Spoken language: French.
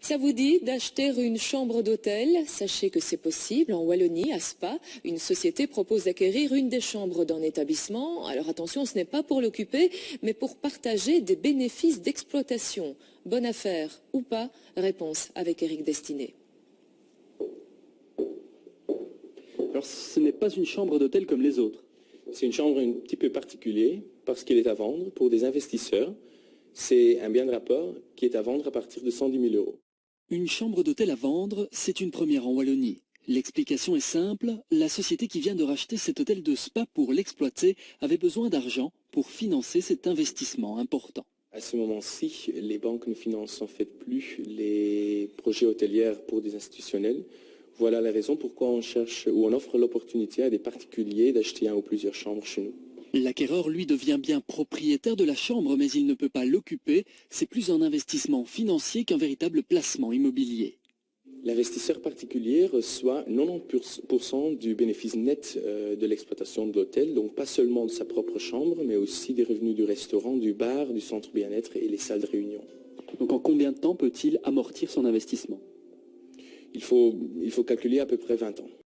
Ça vous dit d'acheter une chambre d'hôtel? Sachez que c'est possible. En Wallonie, à Spa, une société propose d'acquérir une des chambres d'un établissement. Alors attention, ce n'est pas pour l'occuper, mais pour partager des bénéfices d'exploitation. Bonne affaire ou pas? Réponse avec Éric Destiné. Alors ce n'est pas une chambre d'hôtel comme les autres. C'est une chambre un petit peu particulière parce qu'elle est à vendre pour des investisseurs. C'est un bien de rapport qui est à vendre à partir de 110 000 euros. Une chambre d'hôtel à vendre, c'est une première en Wallonie. L'explication est simple, la société qui vient de racheter cet hôtel de Spa pour l'exploiter avait besoin d'argent pour financer cet investissement important. À ce moment-ci, les banques ne financent en fait plus les projets hôteliers pour des institutionnels. Voilà la raison pourquoi on cherche ou on offre l'opportunité à des particuliers d'acheter un ou plusieurs chambres chez nous. L'acquéreur, lui, devient bien propriétaire de la chambre, mais il ne peut pas l'occuper. C'est plus un investissement financier qu'un véritable placement immobilier. L'investisseur particulier reçoit 90% du bénéfice net de l'exploitation de l'hôtel, donc pas seulement de sa propre chambre, mais aussi des revenus du restaurant, du bar, du centre bien-être et les salles de réunion. Donc en combien de temps peut-il amortir son investissement ? Il faut calculer à peu près 20 ans.